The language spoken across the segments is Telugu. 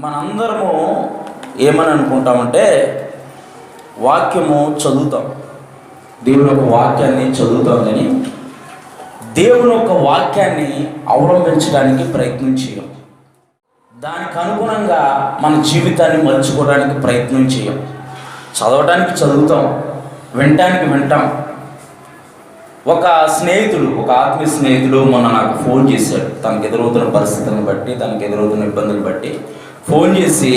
మనందరము ఏమని అనుకుంటామంటే వాక్యము చదువుతాం, దేవుని యొక్క వాక్యాన్ని చదువుతాం, కానీ దేవుని యొక్క వాక్యాన్ని అవలంబించడానికి ప్రయత్నం చేయం. దానికి అనుగుణంగా మన జీవితాన్ని మలుచుకోవడానికి ప్రయత్నం చేయం. చదవడానికి చదువుతాం, వినటానికి వింటాం. ఒక ఆత్మీయ స్నేహితుడు మొన్న నాకు ఫోన్ చేశాడు. తనకు ఎదురవుతున్న పరిస్థితులను బట్టి, తనకు ఎదురవుతున్న ఇబ్బందులు బట్టి ఫోన్ చేసి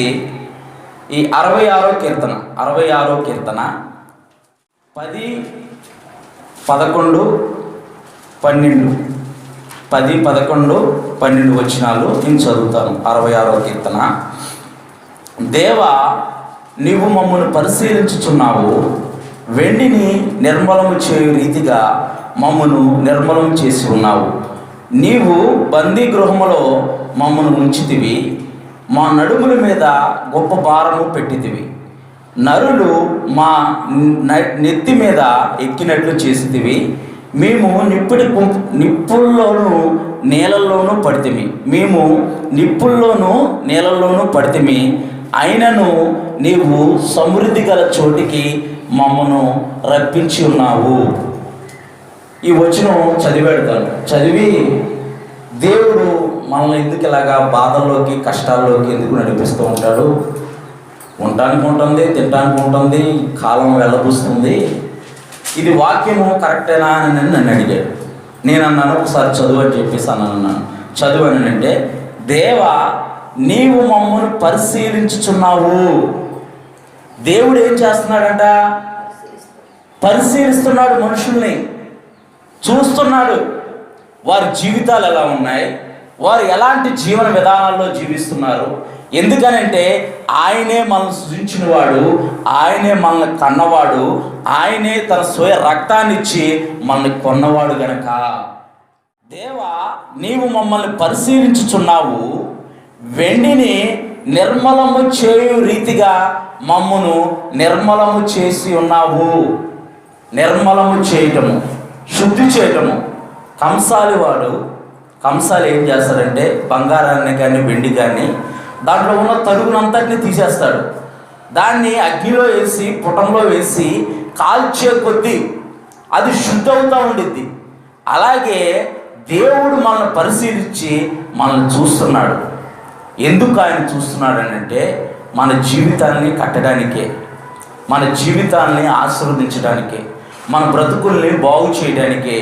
ఈ 66వ కీర్తన 10, 11, 12 10, 11, 12 వచనాలు నేను చదువుతాను. 66వ కీర్తన. దేవా, నీవు మమ్మల్ని పరిశీలించుచున్నావు, వెండిని నిర్మలము చేయు రీతిగా మమ్మను నిర్మలం చేసి ఉన్నావు. నీవు బందీ గృహములో మమ్మను ఉంచితివి, మా నడుముల మీద గొప్ప భారము పెట్టితివి. నరులు మా నెత్తి మీద ఎక్కినట్లు చేసితివి. మేము నిప్పుల్లోనూ నీళ్ళల్లోనూ పడితిమి. అయినను నీవు సమృద్ధి గల చోటికి మమ్మను రప్పించి ఉన్నావు. ఈ వచనం చదివి దేవుడు మనల్ని ఎందుకు ఇలాగా బాధల్లోకి, కష్టాల్లోకి ఎందుకు నడిపిస్తూ ఉంటాడు? ఉండటానికి ఉంటుంది, తినడానికి ఉంటుంది, కాలం వెళ్ళబూస్తుంది. ఇది వాక్యము కరెక్టేనా అని నన్ను అడిగాడు. నేను అన్నాను, ఒకసారి చదువు అని చెప్పేసి అన్నాను. చదువు అని అంటే, దేవా, నీవు మమ్మల్ని పరిశీలించుచున్నావు. దేవుడు ఏం చేస్తున్నాడంట? పరిశీలిస్తున్నాడు, మనుషుల్ని చూస్తున్నాడు. వారి జీవితాలు ఎలా ఉన్నాయి, వారు ఎలాంటి జీవన విధానాల్లో జీవిస్తున్నారు. ఎందుకనంటే ఆయనే మనల్ని సృజించినవాడు, ఆయనే మనల్ని కన్నవాడు, ఆయనే తన స్వయ రక్తాన్ని ఇచ్చి మనల్ని కొన్నవాడు గనక. దేవా, నీవు మమ్మల్ని పరిశీలించుచున్నావు, వెండిని నిర్మలము చేయు రీతిగా మమ్మను నిర్మలము చేసి ఉన్నావు. నిర్మలము చేయటము, శుద్ధి చేయటము. కంసాలు ఏం చేస్తారంటే బంగారాన్ని కానీ వెండి కానీ దాంట్లో ఉన్న తరుగునంతటిని తీసేస్తాడు. దాన్ని అగ్నిలో వేసి, పుటంలో వేసి కాల్చే కొద్దీ అది శుద్ధి అవుతూ ఉండిద్ది. అలాగే దేవుడు మనల్ని పరిశీలించి మనల్ని చూస్తున్నాడు. ఎందుకు ఆయన చూస్తున్నాడు అంటే మన జీవితాన్ని కట్టడానికే, మన జీవితాన్ని ఆశీర్వదించడానికే, మన బ్రతుకుల్ని బాగు చేయడానికే.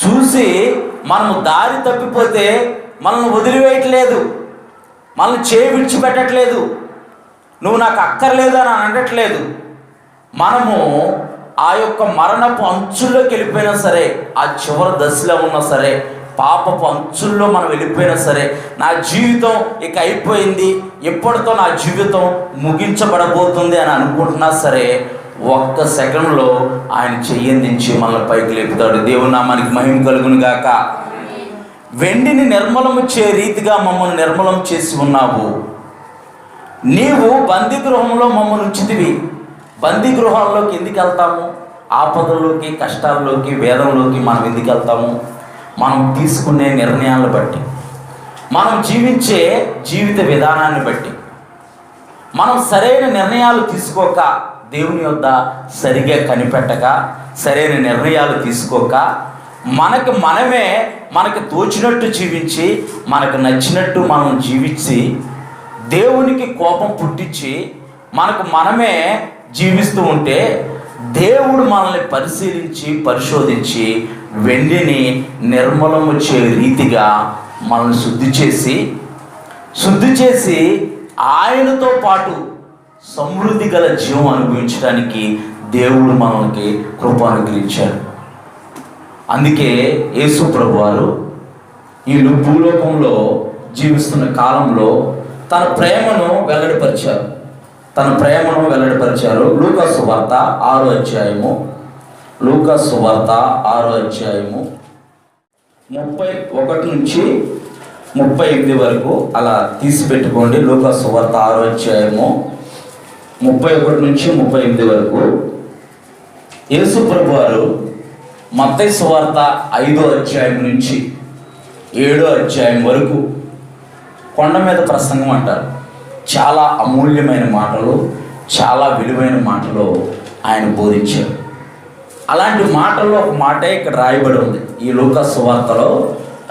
చూసి మనము దారి తప్పిపోతే మనల్ని వదిలివేయట్లేదు, మనల్ని చేయి విడిచిపెట్టట్లేదు, నువ్వు నాకు అక్కర్లేదు అని అనట్లేదు. మనము ఆ యొక్క మరణపు అంచుల్లోకి వెళ్ళిపోయినా సరే, ఆ చివరి దశలో ఉన్నా సరే, పాపపు అంచుల్లో మనం వెళ్ళిపోయినా సరే, నా జీవితం ఇక అయిపోయింది, ఎప్పటితో నా జీవితం ముగించబడబోతుంది అని అనుకుంటున్నా సరే, ఒక్క సెకండ్లో ఆయన చెయ్యందించి మనల్ని పైకి లేపుతాడు. దేవుని నామానికి మహిమ కలుగును గాక. వెండిని నిర్మలము చే రీతిగా మమ్మల్ని నిర్మలం చేసి ఉన్నావు. నీవు బందీ గృహంలో మమ్మల్ని ఉంచితివి. బందీ గృహాల్లోకి ఎందుకు వెళ్తాము? ఆపదల్లోకి, కష్టాల్లోకి, వేదంలోకి మనం ఎందుకు వెళ్తాము? మనం తీసుకునే నిర్ణయాలను బట్టి, మనం జీవించే జీవిత విధానాన్ని బట్టి, మనం సరైన నిర్ణయాలు తీసుకోక, దేవుని యొద్ద సరిగా కనిపెట్టక, సరైన నిర్ణయాలు తీసుకోక, మనకు తోచినట్టు జీవించి, మనకు నచ్చినట్టు మనం జీవించి, దేవునికి కోపం పుట్టించి మనమే జీవిస్తూ ఉంటే, దేవుడు మనల్ని పరిశోధించి వెండిని నిర్మలము చే రీతిగా మనల్ని శుద్ధి చేసి ఆయనతో పాటు సమృద్ధి గల జీవం అనుభవించడానికి దేవుడు మనకి కృప అనుగ్రహించాడు. అందుకే యేసు ప్రభువారు ఈ భూలోకంలో జీవిస్తున్న కాలంలో తన ప్రేమను వెల్లడిపరిచారు. లూకాసు వార్త 6వ అధ్యాయము 31 నుంచి 38 వరకు అలా తీసి పెట్టుకోండి. లూకాసు వార్త 6వ అధ్యాయము 31 నుంచి 38 వరకు. యేసు ప్రభువారు మత్తయి సువార్త 5వ అధ్యాయం నుంచి 7వ అధ్యాయం వరకు కొండ మీద ప్రసంగం అంటారు. చాలా అమూల్యమైన మాటలు, చాలా విలువైన మాటలు ఆయన బోధించారు. అలాంటి మాటల్లో ఒక మాటే ఇక్కడ రాయబడి ఉంది, ఈ లూకా సువార్తలో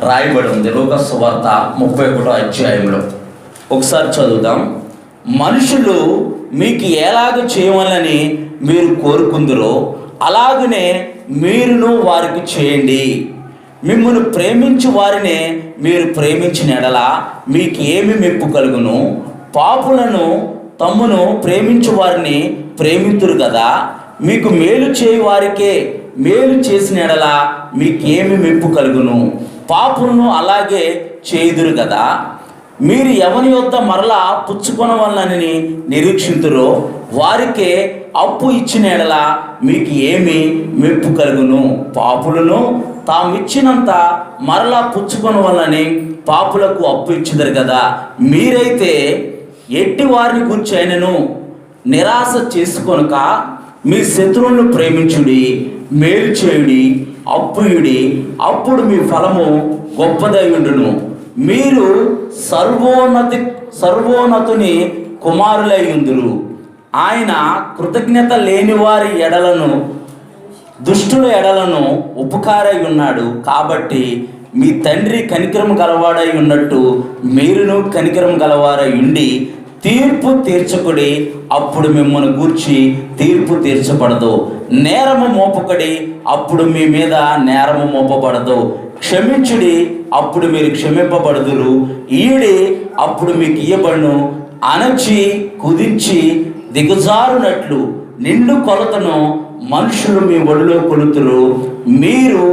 రాయబడి ఉంది. లూకా సువార్త 31వ అధ్యాయంలో ఒకసారి చదువుదాం. మనుషులు మీకు ఎలాగ చేయవాలని మీరు కోరుకుందరో అలాగనే మీరును వారికి చేయండి. మిమ్మల్ని ప్రేమించు వారినే మీరు ప్రేమించిన ఎడల మీకు ఏమి మెప్పు కలుగును? పాపులను తమ్మును ప్రేమించు వారిని ప్రేమితురు కదా. మీకు మేలు చేయి వారికే మేలు చేసిన ఎడల మీకేమి మెప్పు కలుగును? పాపులను అలాగే చేయుదురు కదా. మీరు ఎవరి యొద్ద మరలా పుచ్చుకొనవలనని నిరీక్షింతురో వారికే అప్పు ఇచ్చిన ఎడల మీకు ఏమి మెప్పు కలుగును? పాపులను తాము ఇచ్చినంత మరలా పుచ్చుకొనవలనని పాపులకు అప్పు ఇచ్చిదరు కదా. మీరైతే ఎట్టి వారిని గురించి అయినను నిరాశ చేసుకొనక మీ శత్రువులను ప్రేమించుడి, మేలు చేయుడి, అప్పుయుడి, అప్పుడు మీ ఫలము గొప్పదై ఉండును. మీరు సర్వోన్నతుని కుమారులై ఉందురు. ఆయన కృతజ్ఞత లేని వారి ఎడలను, దుష్టుల ఎడలను ఉపకారై ఉన్నాడు. కాబట్టి మీ తండ్రి కనికరం గలవాడై ఉన్నట్టు మీరును కనికరం గలవారై ఉండి తీర్పు తీర్చకుడి, అప్పుడు మిమ్మల్ని గూర్చి తీర్పు తీర్చబడదు. నేరము మోపకుడి, అప్పుడు మీ మీద నేరము మోపబడదు. క్షమించుడి, అప్పుడు మీరు క్షమింపబడుదురు. ఈడి, అప్పుడు మీకు ఇయ్యబడును. అణచి కుదించి దిగజారునట్లు నిండు కొలతను మనుషులు మీ ఒడిలో కొలుతురు. మీరు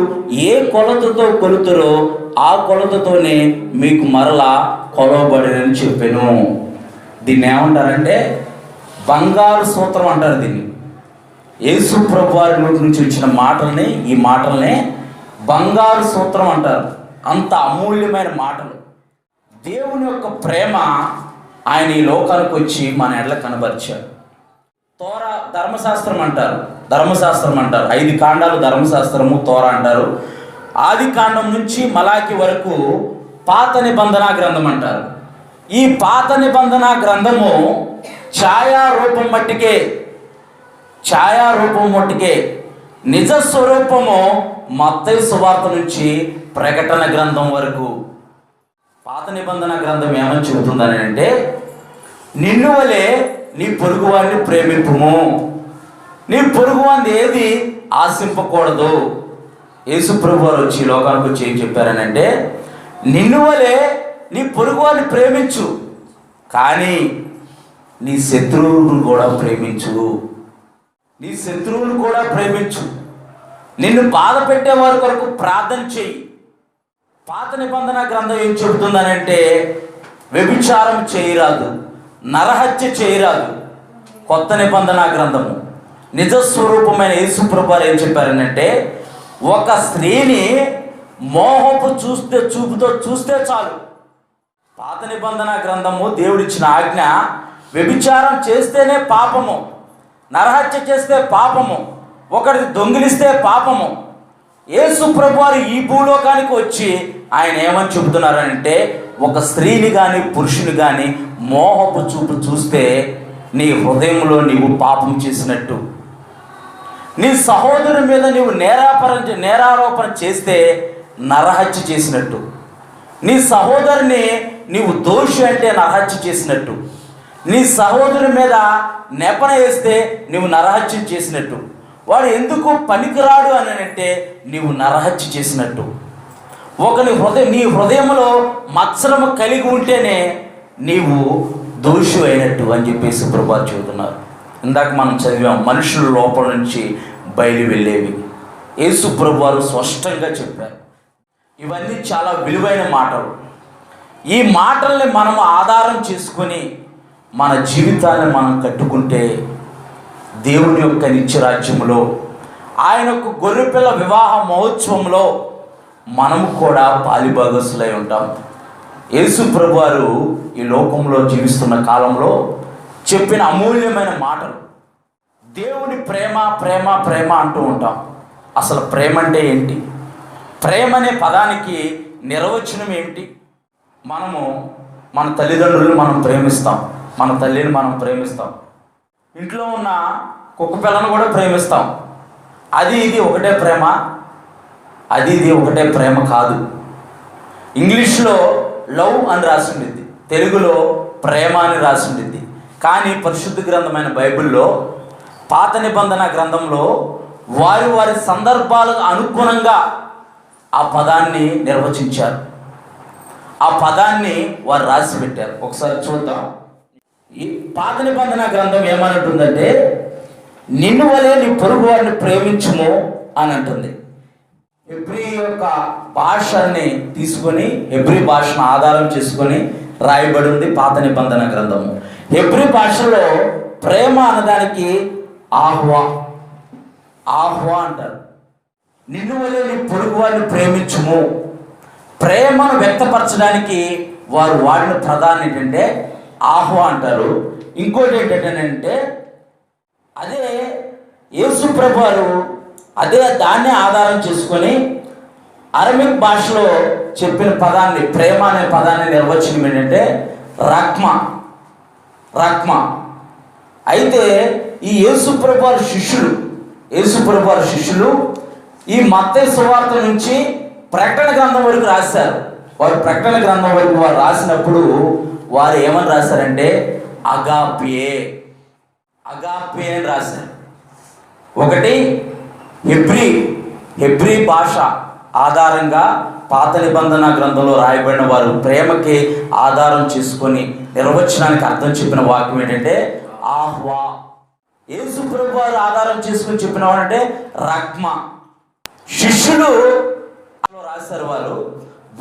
ఏ కొలతతో కొలుతురో ఆ కొలతతోనే మీకు మరలా కొలవబడినని చెప్పాను. దీన్ని ఏమంటారంటే బంగారు సూత్రం అంటారు. దీన్ని యేసు ప్రభు వారి నోటి నుంచి వచ్చిన మాటల్ని, ఈ మాటల్ని బంగారు సూత్రం అంటారు. అంత అమూల్యమైన మాటలు. దేవుని యొక్క ప్రేమ ఆయన ఈ లోకానికి వచ్చి మన ఎడల కనబరిచాడు. తోరా ధర్మశాస్త్రం అంటారు, 5 కాండాలు ధర్మశాస్త్రము తోరా అంటారు. ఆది కాండం నుంచి మలాకి వరకు పాత నిబంధన గ్రంథం అంటారు. ఈ పాత నిబంధన గ్రంథము ఛాయారూపం మట్టుకే, నిజ స్వరూపము మత్తయి సువార్త నుంచి ప్రకటన గ్రంథం వరకు. పాత నిబంధన గ్రంథం ఏమని చెబుతుందని అంటే, నిన్ను వలె నీ పొరుగువాడిని ప్రేమింపుము, నీ పొరుగువాడిని ఏది ఆశింపకూడదు. యేసు ప్రభు వారు వచ్చి లోకానికి వచ్చి ఏం చెప్పారని అంటే, నిన్ను వలె నీ పొరుగువాడిని ప్రేమించు, కానీ నీ శత్రువులను కూడా ప్రేమించు. నిన్ను బాధ పెట్టే వారి కొరకు ప్రార్థన చెయ్యి. పాత నిబంధన గ్రంథం ఏం చెబుతుందనంటే, వ్యభిచారం చేయరాదు, నరహత్య చేయరాదు. కొత్త నిబంధన గ్రంథము నిజస్వరూపమైన యేసు ప్రభు ఏం చెప్పారనంటే, ఒక స్త్రీని మోహపు చూపుతో చూస్తే చాలు. పాత నిబంధన గ్రంథము దేవుడిచ్చిన ఆజ్ఞ, వ్యభిచారం చేస్తేనే పాపము, నరహత్య చేస్తే పాపము, ఒకరిని దొంగిలిస్తే పాపము. యేసు ప్రభువారు ఈ భూలోకానికి వచ్చి ఆయన ఏమని చెబుతున్నారంటే, ఒక స్త్రీని కానీ పురుషుని కానీ మోహపు చూపు చూస్తే నీ హృదయంలో నీవు పాపం చేసినట్టు, నీ సహోదరుని మీద నీవు నేరారోపణ చేస్తే నరహత్య చేసినట్టు, నీ సహోదరుని నీవు దోషి అంటే నరహత్య చేసినట్టు, నీ సహోదరుని మీద నెపన వేస్తే నీవు నరహత్య చేసినట్టు, వాడు ఎందుకు పనికిరాడు అని అంటే నీవు నరహత్య చేసినట్టు. నీ హృదయంలో మత్సరము కలిగి ఉంటేనే నీవు దోషి అయినట్టు అని చెప్పేసి ప్రభు చెబుతున్నారు. ఇందాక మనం చదివాం, మనుషుల లోపల నుంచి బయలు వెళ్ళేవి. యేసు ప్రభు వారు స్పష్టంగా చెప్పారు. ఇవన్నీ చాలా విలువైన మాటలు. ఈ మాటల్ని మనం ఆధారం చేసుకొని మన జీవితాన్ని మనం కట్టుకుంటే దేవుని యొక్క నిత్యరాజ్యంలో, ఆయన యొక్క గొర్రెపిల్ల వివాహ మహోత్సవంలో మనము కూడా పాలిభాగస్తులై ఉంటాం. యేసు ప్రభు వారు ఈ లోకంలో జీవిస్తున్న కాలంలో చెప్పిన అమూల్యమైన మాటలు. దేవుని ప్రేమ ప్రేమ ప్రేమ అంటూ ఉంటాం. అసలు ప్రేమ అంటే ఏంటి? ప్రేమ అనే పదానికి నిర్వచనం ఏమిటి? మన తల్లిదండ్రులను మనం ప్రేమిస్తాం, మన తల్లిని మనం ప్రేమిస్తాం, ఇంట్లో ఉన్న కుక్క పిల్లను కూడా ప్రేమిస్తాం. అది ఇది ఒకటే ప్రేమ? అది ఇది ఒకటే ప్రేమ కాదు. ఇంగ్లీష్లో లవ్ అని రాసి ఉండిద్ది, తెలుగులో ప్రేమ అని రాసి ఉండిద్ది. కానీ పరిశుద్ధ గ్రంథమైన బైబిల్లో, పాత నిబంధన గ్రంథంలో వారి వారి సందర్భాలకు అనుగుణంగా ఆ పదాన్ని నిర్వచించారు, ఆ పదాన్ని వారు రాసి పెట్టారు. ఒకసారి చూద్దాం. ఈ పాత నిబంధన గ్రంథం ఏమనంటుందంటే, నిన్ను వలే నీ పొరుగు వారిని ప్రేమించుము అని అంటుంది. హెబ్రీ యొక్క భాషని తీసుకొని, హెబ్రీ భాషను ఆధారం చేసుకొని రాయబడి ఉంది పాత నిబంధన గ్రంథము. హెబ్రీ భాషలో ప్రేమ అనడానికి ఆహ్వా అంటారు. నిన్ను వలే నీ పొరుగు వారిని ప్రేమించుము. ప్రేమను వ్యక్తపరచడానికి వారు వాడిన ప్రధానం ఏంటంటే ఆహ్వా అంటారు. ఇంకోటి ఏంటంటే, అదే యేసు ప్రభువారు దాన్ని ఆధారం చేసుకొని అరమిక్ భాషలో చెప్పిన పదాన్ని, ప్రేమ అనే పదాన్ని నిర్వచనం ఏంటంటే రక్మ. అయితే ఈ యేసు ప్రభువారి శిష్యులు ఈ మత్తయి సువార్త నుంచి ప్రకటన గ్రంథం వరకు రాశారు. వారు ప్రకటన గ్రంథం వరకు వారు రాసినప్పుడు వారు ఏమని రాశారంటే అగాపే అని రాశారు. ఒకటి హెబ్రీ భాష ఆధారంగా పాత నిబంధన గ్రంథంలో రాయబడిన వారు ప్రేమకి ఆధారం చేసుకొని నిర్వచనానికి అర్థం చెప్పిన వాక్యం ఏంటంటే ఆహ్వా. యేసు ప్రభు వారు ఆధారం చేసుకొని చెప్పిన వాడంటే రక్మ. శిష్యులు రాశారు,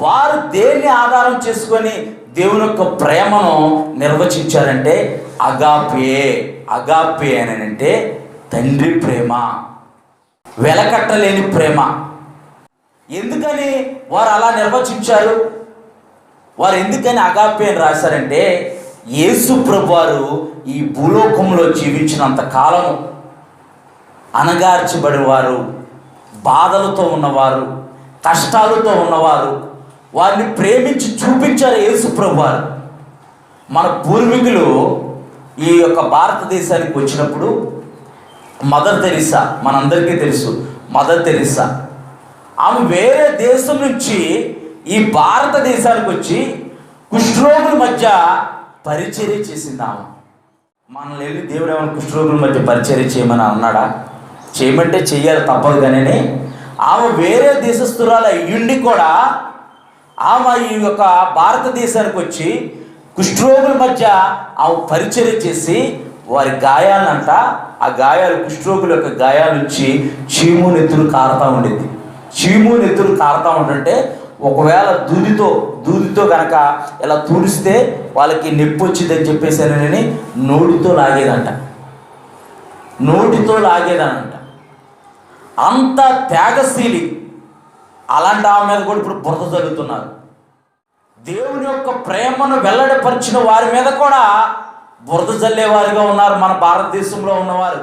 వారు దేన్ని ఆధారం చేసుకొని దేవుని యొక్క ప్రేమను నిర్వచించారంటే అగాపే అని అంటే తండ్రి ప్రేమ, వెలకట్టలేని ప్రేమ. ఎందుకని వారు అలా నిర్వచించారు? వారు ఎందుకని అగాపే అని రాశారంటే, యేసు ప్రభు వారు ఈ భూలోకంలో జీవించినంత కాలము అణగార్చబడిన వారు, బాధలతో ఉన్నవారు, కష్టాలతో ఉన్నవారు, వారిని ప్రేమించి చూపించారు యేసు ప్రభు వారు. మన పూర్వీకులు ఈ యొక్క భారతదేశానికి వచ్చినప్పుడు మదర్ తెరీసా, మనందరికీ తెలుసు మదర్ తెరీసా, ఆమె వేరే దేశం నుంచి ఈ భారతదేశానికి వచ్చి కుష్ఠరోగుల మధ్య పరిచర్య చేసింది. ఆమె మనల్ని వెళ్ళి దేవుడు ఏమైనా కుష్ఠరోగుల మధ్య పరిచర్య చేయమని అన్నాడా? చేయమంటే చెయ్యాలి, తప్పదు. కానీ ఆమె వేరే దేశస్తురాలు అయ్యుండి కూడా ఆమె ఈ యొక్క భారతదేశానికి వచ్చి కుష్ఠరోగుల మధ్య ఆమె పరిచర్య చేసి వారి గాయాలంట, ఆ గాయాలు, కుష్ఠరోగుల యొక్క గాయాల నుంచి చీము నెత్తులు కారుతూ ఉండేది. చీము నెత్తులు కారుతూ ఉంటుంటే ఒకవేళ దూదితో కనుక ఇలా తుడిస్తే వాళ్ళకి నొప్పి వచ్చిందని చెప్పేసానని నోటితో లాగేదంట. అంత త్యాగశీలి. అలాంటి ఆమె మీద కూడా ఇప్పుడు బురద జరుగుతున్నారు. దేవుని యొక్క ప్రేమను వెల్లడిపరిచిన వారి మీద కూడా బురద జల్లేవారిగా ఉన్నారు మన భారతదేశంలో ఉన్నవారు.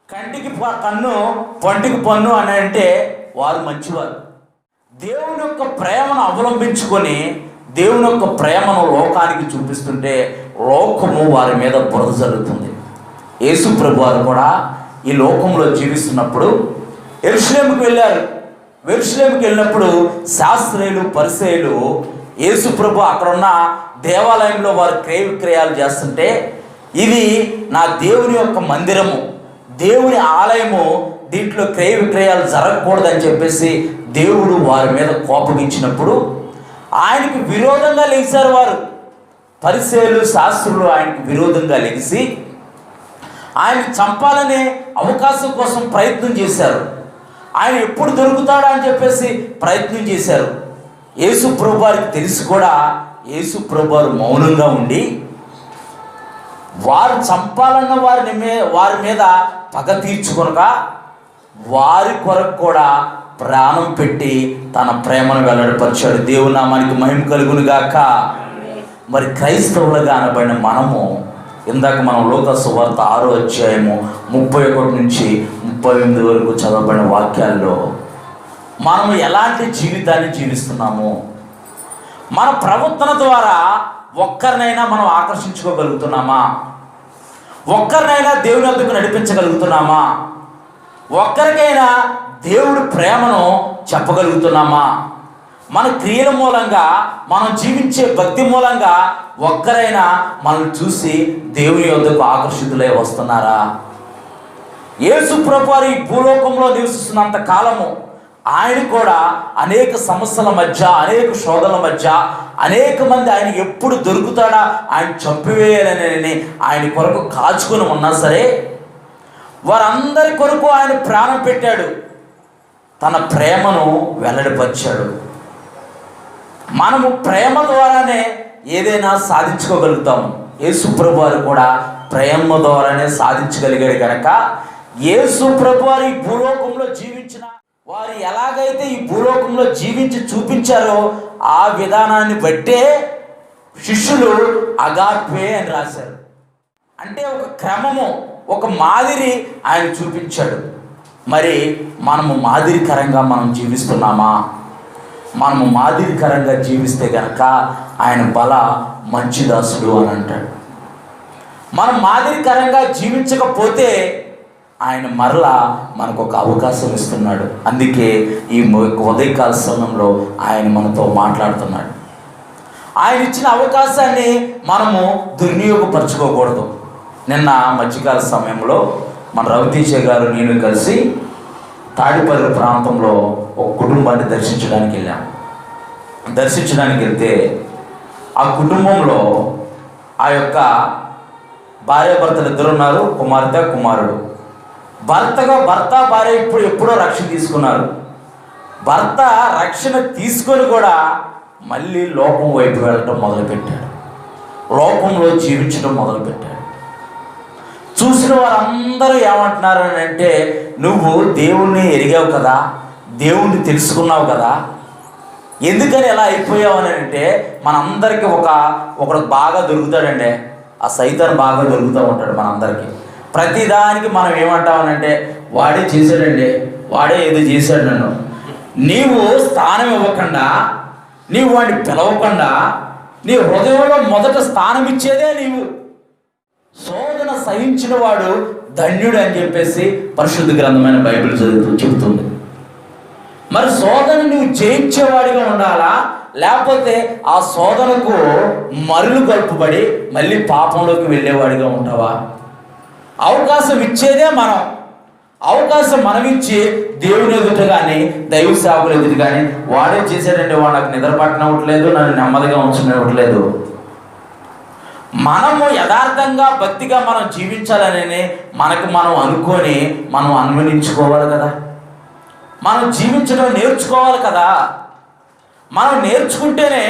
కంటికి కన్ను, పంటికి పన్ను అని అంటే వారు మంచివారు. దేవుని యొక్క ప్రేమను అవలంబించుకొని దేవుని యొక్క ప్రేమను లోకానికి చూపిస్తుంటే లోకము వారి మీద బురద జరుగుతుంది. యేసు ప్రభు వారు కూడా ఈ లోకంలో జీవిస్తున్నప్పుడు యెరూషలేముకు వెళ్ళారు. యెరూషలేముకి వెళ్ళినప్పుడు శాస్త్రీయులు, పరిసయ్యులు యేసు ప్రభు అక్కడున్న దేవాలయంలో వారు క్రయ విక్రయాలు చేస్తుంటే, ఇది నా దేవుని యొక్క మందిరము, దేవుని ఆలయము, దీంట్లో క్రయ విక్రయాలు జరగకూడదని చెప్పేసి దేవుడు వారి మీద కోపగించినప్పుడు ఆయనకు విరోధంగా లెగిశారు వారు. పరిసయ్యులు, శాస్త్రులు ఆయనకు విరోధంగా లెగిసి ఆయన చంపాలనే అవకాశం కోసం ప్రయత్నం చేశారు. ఆయన ఎప్పుడు దొరుకుతాడా అని చెప్పేసి ప్రయత్నం చేశారు. యేసు ప్రభు వారికి తెలిసి కూడా యేసు ప్రభు వారు మౌనంగా ఉండి వారు చంపాలన్న వారి మీద పగ తీర్చుకొనక వారి కొరకు కూడా ప్రాణం పెట్టి తన ప్రేమను వెల్లడిపరిచాడు. దేవుని నామానికి మహిమ కలుగును గాక. మరి క్రైస్తవులుగా అనబడిన మనము, ఇందాక మనం లోక సువార్త 6వ అధ్యాయము 31 నుంచి 38 వరకు చదవబడిన వాక్యాల్లో మనము ఎలాంటి జీవితాన్ని జీవిస్తున్నాము? మన ప్రవర్తన ద్వారా ఒక్కరినైనా మనం ఆకర్షించుకోగలుగుతున్నామా? ఒక్కరినైనా దేవుని వద్దకు నడిపించగలుగుతున్నామా? ఒక్కరికైనా దేవుడి ప్రేమను చెప్పగలుగుతున్నామా? మన క్రియల మూలంగా, మనం జీవించే భక్తి మూలంగా ఒక్కరైనా మనల్ని చూసి దేవుని వద్దకు ఆకర్షితులై వస్తున్నారా? యేసు ప్రభువారు ఈ భూలోకంలో నివసిస్తున్నంత కాలము ఆయన కూడా అనేక సమస్యల మధ్య, అనేక శోధనల మధ్య, అనేక మంది ఆయన ఎప్పుడు దొరుకుతాడా ఆయన చంపివేయాలని ఆయన కొరకు కాచుకొని ఉన్నా సరే, వారందరి కొరకు ఆయన ప్రాణం పెట్టాడు, తన ప్రేమను వెల్లడిపరిచాడు. మనము ప్రేమ ద్వారానే ఏదైనా సాధించుకోగలుగుతాము. యేసు ప్రభువారు కూడా ప్రేమ ద్వారానే సాధించగలిగాడు కనుక, యేసు ప్రభువారు ఈ భూలోకంలో జీవించిన వారు ఎలాగైతే ఈ భూలోకంలో జీవించి చూపించారో ఆ విధానాన్ని బట్టే శిష్యులు అగాపే అని రాశారు. అంటే ఒక క్రమము, ఒక మాదిరి ఆయన చూపించాడు. మరి మనము మాదిరికరంగా మనం జీవిస్తున్నామా? మనము మాదిరికరంగా జీవిస్తే కనుక ఆయన బల మంచి దాసుడు అని అంటాడు. మనం మాదిరికరంగా జీవించకపోతే ఆయన మరలా మనకు ఒక అవకాశం ఇస్తున్నాడు. అందుకే ఈ ఉదయకాల సమయంలో ఆయన మనతో మాట్లాడుతున్నాడు. ఆయన ఇచ్చిన అవకాశాన్ని మనము దుర్వినియోగపరచుకోకూడదు. నిన్న మధ్యకాల సమయంలో మన రవితీశ గారు నేను కలిసి తాడిపల్లి ప్రాంతంలో ఒక కుటుంబాన్ని దర్శించడానికి వెళ్ళాం. దర్శించడానికి వెళ్తే ఆ కుటుంబంలో ఆ యొక్క భార్యాభర్తలు ఇద్దరు ఉన్నారు, కుమార్తె కుమారుడు. భర్త భార్య ఎప్పుడో రక్షణ తీసుకున్నారు. భర్త రక్షణ తీసుకొని కూడా మళ్ళీ లోకం వైపు వెళ్ళటం మొదలుపెట్టాడు, లోకంలో జీవించడం మొదలుపెట్టాడు. చూసిన వారందరూ ఏమంటున్నారు అని అంటే, నువ్వు దేవుణ్ణి ఎరిగావు కదా, దేవుణ్ణి తెలుసుకున్నావు కదా, ఎందుకని ఎలా అయిపోయావు అని అంటే, మనందరికీ ఒకడు బాగా దొరుకుతాడండి. ఆ సైతాన్ బాగా దొరుకుతూ ఉంటాడు మనందరికీ. ప్రతిదానికి మనం ఏమంటామనంటే, వాడే చేశాడండి, వాడే ఏదో చేశాడు నన్ను. నీవు స్థానం ఇవ్వకుండా, నీవు వాడిని పిలవకుండా, నీ హృదయంలో మొదట స్థానం ఇచ్చేదే నీవు. శోధన సహించిన వాడు ధన్యుడు అని చెప్పేసి పరిశుద్ధ గ్రంథమైన బైబిల్ చెబుతుంది. మరి శోధన నువ్వు జయించేవాడిగా ఉండాలా, లేకపోతే ఆ శోధనకు మరులు కలుపుబడి మళ్ళీ పాపంలోకి వెళ్ళేవాడిగా ఉంటావా? అవకాశం ఇచ్చేదే మనం. అవకాశం మనం ఇచ్చి దేవుని ఎదుట కానీ, దైవ సేవకులు ఎదుట కానీ, వాడే చేశాడంటే వాడు నాకు నిద్ర పట్టనివ్వట్లేదు, నన్ను నెమ్మదిగా ఉంచనివ్వట్లేదు. మనము యథార్థంగా భక్తిగా మనం జీవించాలని మనకు మనం అనుకొని మనం అన్వయించుకోవాలి కదా. మనం జీవించడం నేర్చుకోవాలి కదా. మనం నేర్చుకుంటేనే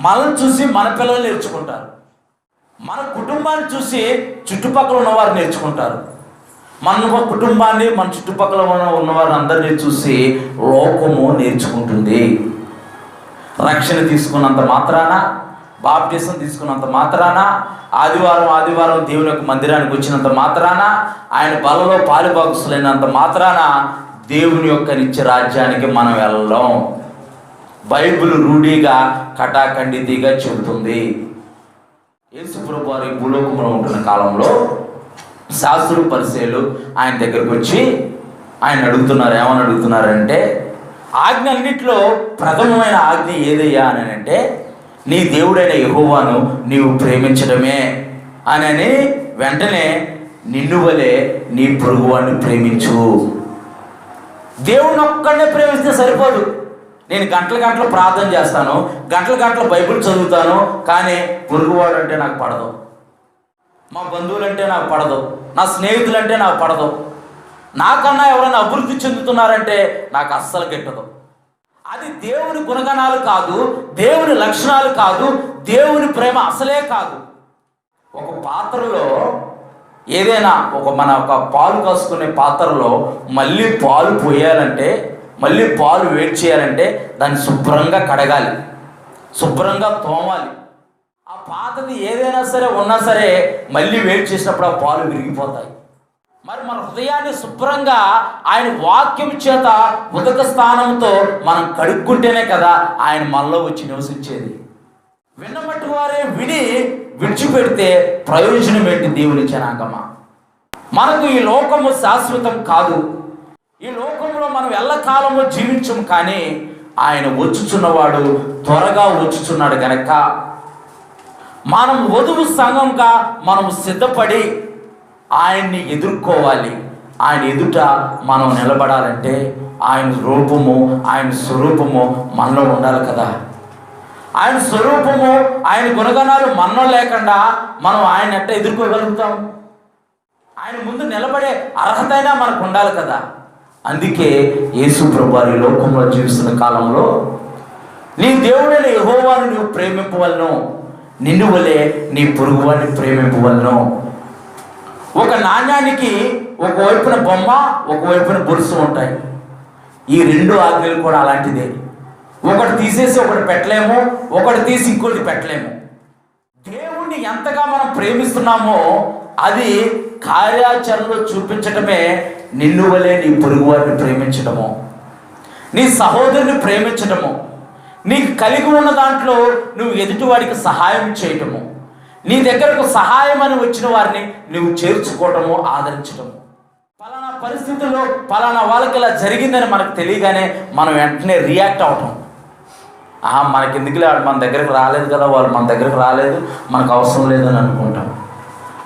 మనల్ని చూసి మన పిల్లలు నేర్చుకుంటారు. మన కుటుంబాన్ని చూసి చుట్టుపక్కల ఉన్నవారు నేర్చుకుంటారు. మన కుటుంబాన్ని, మన చుట్టుపక్కల ఉన్నవారిని అందరినీ చూసి లోకము నేర్చుకుంటుంది. రక్షణ తీసుకున్నంత మాత్రాన, బాప్టిజం తీసుకున్నంత మాత్రాన, ఆదివారం దేవుని యొక్క మందిరానికి వచ్చినంత మాత్రాన, ఆయన బలలో పాలుభాగస్తులైనంత మాత్రాన దేవుని యొక్క నిత్య రాజ్యానికి మనం వెళ్ళం. బైబిల్ రూఢిగా కటాఖండితిగా చెబుతుంది. యేసు ప్రభువు వారు భూలోకంలో ఉంటున్న కాలంలో శాస్త్రులు పరిసయ్యులు ఆయన దగ్గరకు వచ్చి ఆయన అడుగుతున్నారు. ఏమని అడుగుతున్నారంటే, ఆజ్ఞలన్నింటిలో ప్రథమమైన ఆజ్ఞ ఏదయ్యా అని అంటే, నీ దేవుడైన యెహోవాను నీవు ప్రేమించడమే అని. వెంటనే నిన్ను వలె నీ పొరుగువాడిని ప్రేమించు. దేవుని ఒక్కడనే ప్రేమిస్తే సరిపోదు. నేను గంటలు ప్రార్థన చేస్తాను, గంటలు బైబిల్ చదువుతాను, కానీ పొరుగువాడు అంటే నాకు పడదు, మా బంధువులంటే నాకు పడదు, నా స్నేహితులంటే నాకు పడదు, నాకన్నా ఎవరైనా అభివృద్ధి చెందుతున్నారంటే నాకు అస్సలు గిట్టదు. అది దేవుని గుణగణాలు కాదు, దేవుని లక్షణాలు కాదు, దేవుని ప్రేమ అసలే కాదు. ఒక పాత్రలో ఏదైనా మన పాలు కాసుకునే పాత్రలో మళ్ళీ పాలు పోయాలంటే, మళ్ళీ పాలు వేడి చేయాలంటే దాన్ని శుభ్రంగా కడగాలి, శుభ్రంగా తోమాలి. ఆ పాతది ఏదైనా సరే ఉన్నా సరే మళ్ళీ వేడి చేసినప్పుడు ఆ పాలు విరిగిపోతాయి. మరి మన హృదయాన్ని శుభ్రంగా ఆయన వాక్యం చేత ఉదక స్థానంతో మనం కడుక్కుంటేనే కదా ఆయన మనలో వచ్చి నివసించేది. విన్నమట్టు వారే విని విడిచిపెడితే ప్రయోజనం ఏంటి? దేవుని జనాంగమా, మనకు ఈ లోకము శాశ్వతం కాదు. ఈ లోకంలో మనం ఎల్లకాలము జీవించము, కానీ ఆయన వచ్చుచున్నవాడు త్వరగా వచ్చుచున్నాడు గనక మనం వధువు సంఘంగా మనం సిద్ధపడి ఆయన్ని ఎదుర్కోవాలి. ఆయన ఎదుట మనం నిలబడాలంటే ఆయన రూపము, ఆయన స్వరూపము మనలో ఉండాలి కదా. ఆయన స్వరూపము, ఆయన గుణగణాలు మనలో లేకుండా మనం ఆయన ఎట్లా ఎదుర్కోగలుగుతాం? ఆయన ముందు నిలబడే అర్హతైనా మనకు ఉండాలి కదా. అందుకే యేసు ప్రభువారు ఈ లోకంలో జీవిస్తున్న కాలంలో నీ దేవుడైన యెహోవాను నువ్వు ప్రేమింపవలను, నిన్ను వలె నీ పొరుగువాడిని ప్రేమింపవలను. ఒక నాణ్యానికి ఒకవైపున బొమ్మ, ఒకవైపున బొరుసు ఉంటాయి. ఈ రెండు ఆజ్ఞలు కూడా అలాంటిదే. ఒకటి తీసేసి ఒకటి పెట్టలేము, ఒకటి తీసి ఇంకోటి పెట్టలేము. దేవుణ్ణి ఎంతగా మనం ప్రేమిస్తున్నామో అది కార్యాచరణలో చూపించటమే నిన్ను వలె నీ పొరుగువారిని ప్రేమించటము, నీ సహోదరుని ప్రేమించటము, నీకు కలిగి ఉన్న దాంట్లో నువ్వు ఎదుటివాడికి సహాయం చేయటము, నీ దగ్గరకు సహాయం అని వచ్చిన వారిని నువ్వు చేర్చుకోవటము, ఆదరించటము. పలానా పరిస్థితుల్లో పలానా వాళ్ళకి ఇలా జరిగిందని మనకు తెలియగానే మనం వెంటనే రియాక్ట్ అవటం. మనకెందుకులే, మన దగ్గరకు రాలేదు కదా, వాళ్ళు మన దగ్గరకు రాలేదు, మనకు అవసరం లేదని అనుకుంటాం.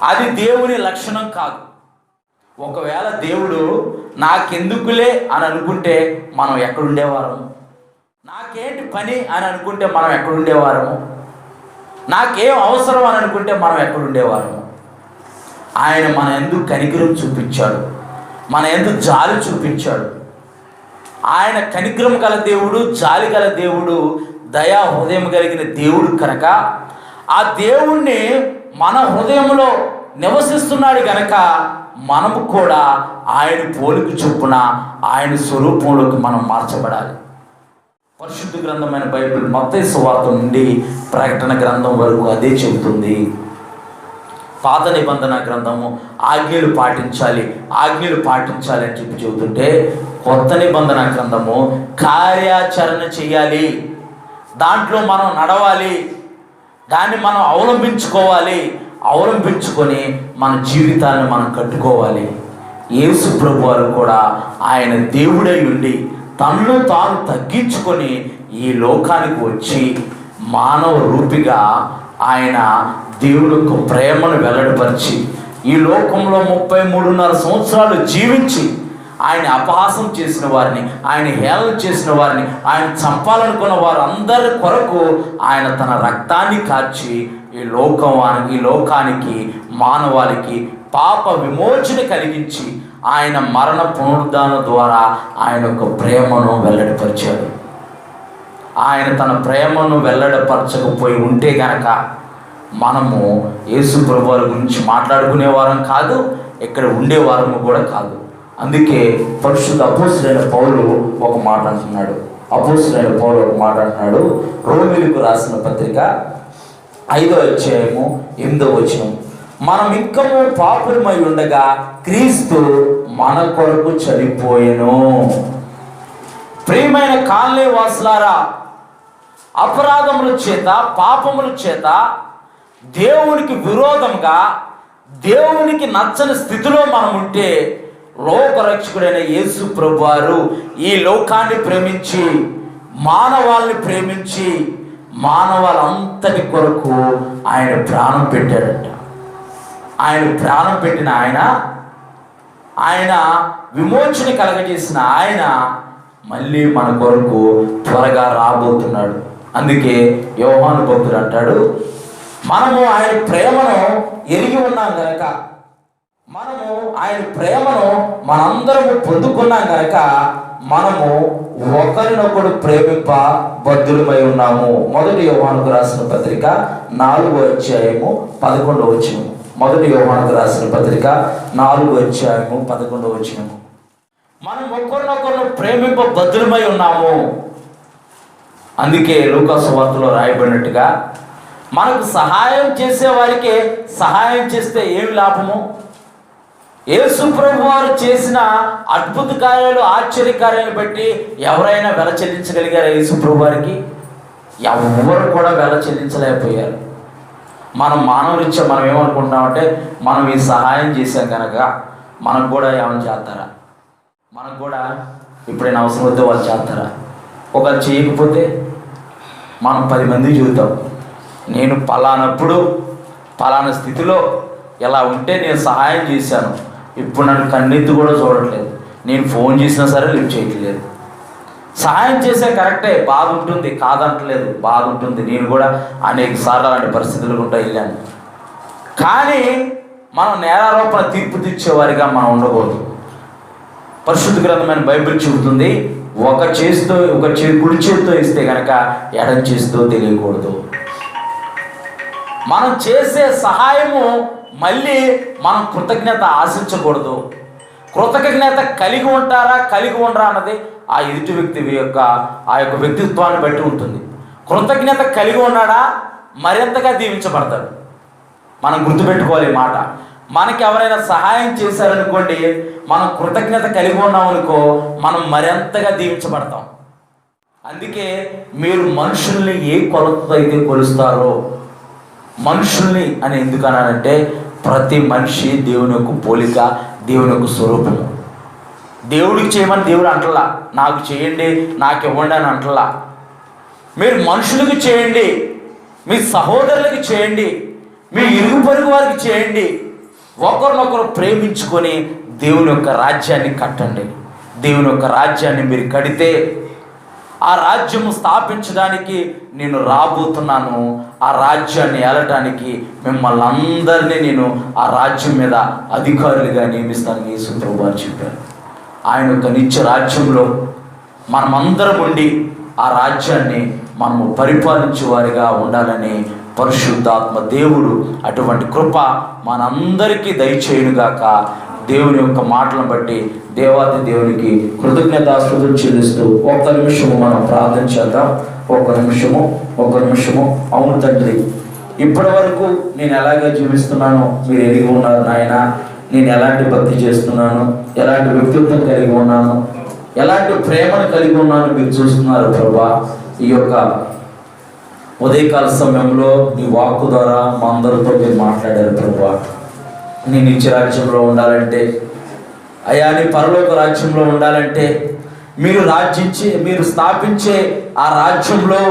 అది దేవుని లక్షణం కాదు. ఒకవేళ దేవుడు నాకెందుకులే అని అనుకుంటే మనం ఎక్కడుండేవారము? నాకేంటి పని అని అనుకుంటే మనం ఎక్కడుండేవారము? నాకేం అవసరం అని అనుకుంటే మనం ఎక్కడుండేవారము? ఆయన మన ఎందుకు కనికరం చూపించాడు, మన ఎందుకు జాలి చూపించాడు. ఆయన కనికరం గల దేవుడు, జాలి గల దేవుడు, దయా హృదయం కలిగిన దేవుడు కనుక ఆ దేవుణ్ణి మన హృదయంలో నివసిస్తున్నాడు కనుక మనము కూడా ఆయన పోలిక చొప్పున ఆయన స్వరూపంలోకి మనం మార్చబడాలి. పరిశుద్ధ గ్రంథమైన బైబిల్ మత్తయి సువార్త నుండి ప్రకటన గ్రంథం వరకు అదే చెబుతుంది. పాత నిబంధన గ్రంథము ఆజ్ఞలు పాటించాలి, ఆజ్ఞలు పాటించాలి అని చెప్పి చెబుతుంటే, కొత్త నిబంధన గ్రంథము కార్యాచరణ చేయాలి, దాంట్లో మనం నడవాలి, దాన్ని మనం అవలంబించుకొని మన జీవితాన్ని మనం కట్టుకోవాలి. యేసు ప్రభువారు కూడా ఆయన దేవుడై ఉండి తనను తాను తగ్గించుకొని ఈ లోకానికి వచ్చి మానవ రూపిగా ఆయన దేవుడి యొక్క ప్రేమను వెల్లడిపరిచి ఈ లోకంలో 33.5 సంవత్సరాలు జీవించి ఆయన అపహాసం చేసిన వారిని, ఆయన హేళన చేసిన వారిని, ఆయన చంపాలనుకున్న వారు అందరి కొరకు ఆయన తన రక్తాన్ని కార్చి ఈ లోకానికి మానవాళికి పాప విమోచన కలిగించి ఆయన మరణ పునరుద్ధానం ద్వారా ఆయన యొక్క ప్రేమను వెల్లడిపరిచాడు. ఆయన తన ప్రేమను వెల్లడిపరచకపోయి ఉంటే గనక మనము యేసు ప్రభువారి గురించి మాట్లాడుకునేవారం కాదు, ఇక్కడ ఉండేవారము కూడా కాదు. అందుకే పరిశుద్ధ అపోస్తలుడైన పౌలు ఒక మాట అంటున్నాడు. రోమీయులకు రాసిన పత్రిక 5వ అధ్యాయము 8వ వచనం, మనం ఇంకము పాపులమై ఉండగా క్రీస్తు మన కొరకు చనిపోయెను. ప్రియమైన కాలనీ వాసులారా, అపరాధముల చేత, పాపముల చేత దేవునికి విరోధంగా, దేవునికి నచ్చని స్థితిలో మనం ఉంటే లోకరక్షకుడైన యేసు ప్రభువారు ఈ లోకాన్ని ప్రేమించి, మానవాళ్ళని ప్రేమించి, మానవాళ్ళంతటి కొరకు ఆయన ప్రాణం పెట్టాడట. ఆయన ప్రాణం పెట్టిన ఆయన విమోచన కలగజేసిన ఆయన మళ్ళీ మన కొరకు త్వరగా రాబోతున్నాడు. అందుకే యోహాను భక్తుడు అంటాడు, మనము ఆయన ప్రేమను ఎరిగి ఉన్నాం కనుక, మనము ఆయన ప్రేమను మనందరము పొందుకున్నాం కనుక మనము ఒకరినొకడు ప్రేమింప బద్ధులమై ఉన్నాము. 1 యోహానుకు రాసిన పత్రిక 4వ అధ్యాయము 11వ వచనము. 1 యోహానుకు రాసిన పత్రిక 4వ అధ్యాయము 11వ వచనము. మనం ఒకరినొకరు ప్రేమింప బద్ధులమై ఉన్నాము. అందుకే లూకా సువార్తలో రాయబడినట్టుగా మనకు సహాయం చేసే వారికి సహాయం చేస్తే ఏమి లాభము? యేసు ప్రభువారు చేసిన అద్భుత కార్యాలు, ఆశ్చర్య కార్యాలను బట్టి ఎవరైనా వెల చెల్లించగలిగారా యేసు ప్రభువారికి? ఎవరు కూడా వెల చెల్లించలేకపోయారు. మనం మానవరీత్యా మనం ఏమనుకుంటున్నామంటే, మనం ఈ సహాయం చేశాం కనుక మనకు కూడా ఏమైనా చేస్తారా, మనకు కూడా ఎప్పుడైనా అవసరం వస్తే వాళ్ళు చేస్తారా, ఒకరు చేయకపోతే మనం 10 మందికి చూద్దాం, నేను పలానప్పుడు పలానా స్థితిలో ఇలా ఉంటే నేను సహాయం చేశాను, ఇప్పుడు నన్ను కన్నెత్తి కూడా చూడట్లేదు, నేను ఫోన్ చేసినా సరే లిఫ్ట్ చేయట్లేదు. సహాయం చేసే కరెక్టే, బాధ ఉంటుంది, కాదంటలేదు, బాధ ఉంటుంది. నేను కూడా అనేక సార్లు అలాంటి పరిస్థితులు కూడా వెళ్ళాను. కానీ మనం నేరారోపణ తీర్పు తెచ్చేవారిగా మనం ఉండకూడదు. పరిశుద్ధ గ్రంథమైన బైబిల్ చెబుతుంది, ఒక కుడి చేతితో ఇస్తే కనుక ఎడం చేతితో తెలియకూడదు. మనం చేసే సహాయము మళ్ళీ మనం కృతజ్ఞత ఆశించకూడదు. కృతజ్ఞత కలిగి ఉంటారా కలిగి ఉండరా అన్నది ఆ ఎదుటి వ్యక్తి యొక్క వ్యక్తిత్వాన్ని బట్టి ఉంటుంది. కృతజ్ఞత కలిగి ఉన్నాడా మరింతగా దీవించబడతాడు. మనం గుర్తుపెట్టుకోవాలి ఈ మాట. మనకి ఎవరైనా సహాయం చేశారనుకోండి, మనం కృతజ్ఞత కలిగి ఉన్నామనుకో, మనం మరింతగా దీవించబడతాం. అందుకే మీరు మనుషుల్ని ఏ కొలతతో అయితే కొలుస్తారో, మనుషుల్ని అని ఎందుకు అన్నానంటే, ప్రతి మనిషి దేవుని యొక్క పోలిక, దేవుని యొక్క స్వరూపము. దేవుడికి చేయమని దేవుడు అంటలా, నాకు చేయండి నాకు ఇవ్వండి అని అంటలా. మీరు మనుషులకు చేయండి, మీ సహోదరులకు చేయండి, మీ ఇరుగు పొరుగు వారికి చేయండి. ఒకరినొకరు ప్రేమించుకొని దేవుని యొక్క రాజ్యాన్ని కట్టండి. దేవుని యొక్క రాజ్యాన్ని మీరు కడితే, ఆ రాజ్యము స్థాపించడానికి నేను రాబోతున్నాను, ఆ రాజ్యాన్ని ఏలటానికి మిమ్మల్ని అందరినీ నేను ఆ రాజ్యం మీద అధికారులుగా నియమిస్తానని యేసు ప్రభువు చెప్పారు. ఆయన యొక్క నిత్య రాజ్యంలో మనమందరం ఉండి ఆ రాజ్యాన్ని మనము పరిపాలించే వారిగా ఉండాలని పరిశుద్ధాత్మ దేవుడు అటువంటి కృప మనందరికీ దయచేయునుగాక. దేవుని యొక్క మాటలను బట్టి దేవాది దేవునికి కృతజ్ఞతాస్తుతులు చెల్లిస్తూ ఒక్క నిమిషము మనం ప్రార్థన చేద్దాం. ఒక్క నిమిషము. అవును తండ్రి, ఇప్పటి వరకు నేను ఎలాగ జీవిస్తున్నానో మీరు ఎరిగి ఉన్నారు నాయన. నేను ఎలాంటి భక్తి చేస్తున్నాను, ఎలాంటి వ్యక్తిత్వం కలిగి ఉన్నాను, ఎలాంటి ప్రేమను కలిగి ఉన్నాను మీరు చూస్తున్నారు ప్రభా. ఈ యొక్క ఉదయకాల సమయంలో నీ వాక్కు ద్వారా మా అందరితో మీరు మాట్లాడారు ప్రభా. నీ నిత్య రాజ్యంలో ఉండాలంటే, అయ్యా నీ పరలోక రాజ్యంలో ఉండాలంటే, మీరు స్థాపించే ఆ రాజ్యంలో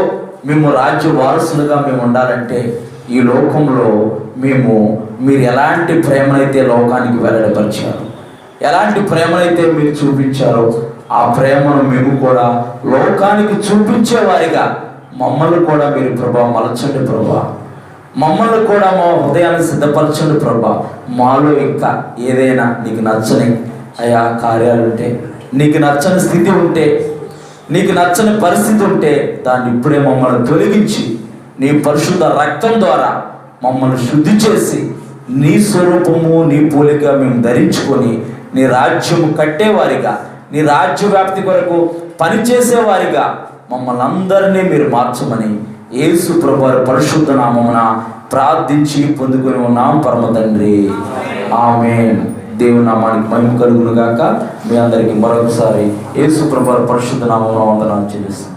మేము రాజ్య వారసులుగా మేము ఉండాలంటే, ఈ లోకంలో మీరు ఎలాంటి ప్రేమనైతే లోకానికి వెల్లడిపరిచారు, ఎలాంటి ప్రేమనైతే మీరు చూపించారో ఆ ప్రేమను మేము కూడా లోకానికి చూపించేవారిగా మమ్మల్ని కూడా మీరు ప్రభా మలచండి ప్రభా. మమ్మల్ని కూడా మా హృదయాన్ని సిద్ధపరచండి ప్రభా. మాలో ఇంకా ఏదైనా నీకు నచ్చని అయా కార్యాలు ఉంటే, నీకు నచ్చని స్థితి ఉంటే, నీకు నచ్చని పరిస్థితి ఉంటే దాన్ని ఇప్పుడే మమ్మల్ని తొలగించి నీ పరిశుద్ధ రక్తం ద్వారా మమ్మల్ని శుద్ధి చేసి నీ స్వరూపము నీ పోలిక మేము ధరించుకొని నీ రాజ్యము కట్టేవారిగా, నీ రాజ్య వ్యాప్తి కొరకు పనిచేసేవారిగా మమ్మల్ని అందరినీ మీరు మార్చమని యేసు ప్రభువారి పరిశుద్ధ నామమున ప్రార్థించి పొందుకొని ఉన్నాం పరమ తండ్రి. ఆమేన్. దేవుని నామానికి మహిమ కలుగును గాక. మీ అందరికీ మరొకసారి యేసు ప్రభువారి పరిశుద్ధ నామమున వందనాలు చెల్లిస్తున్నాను.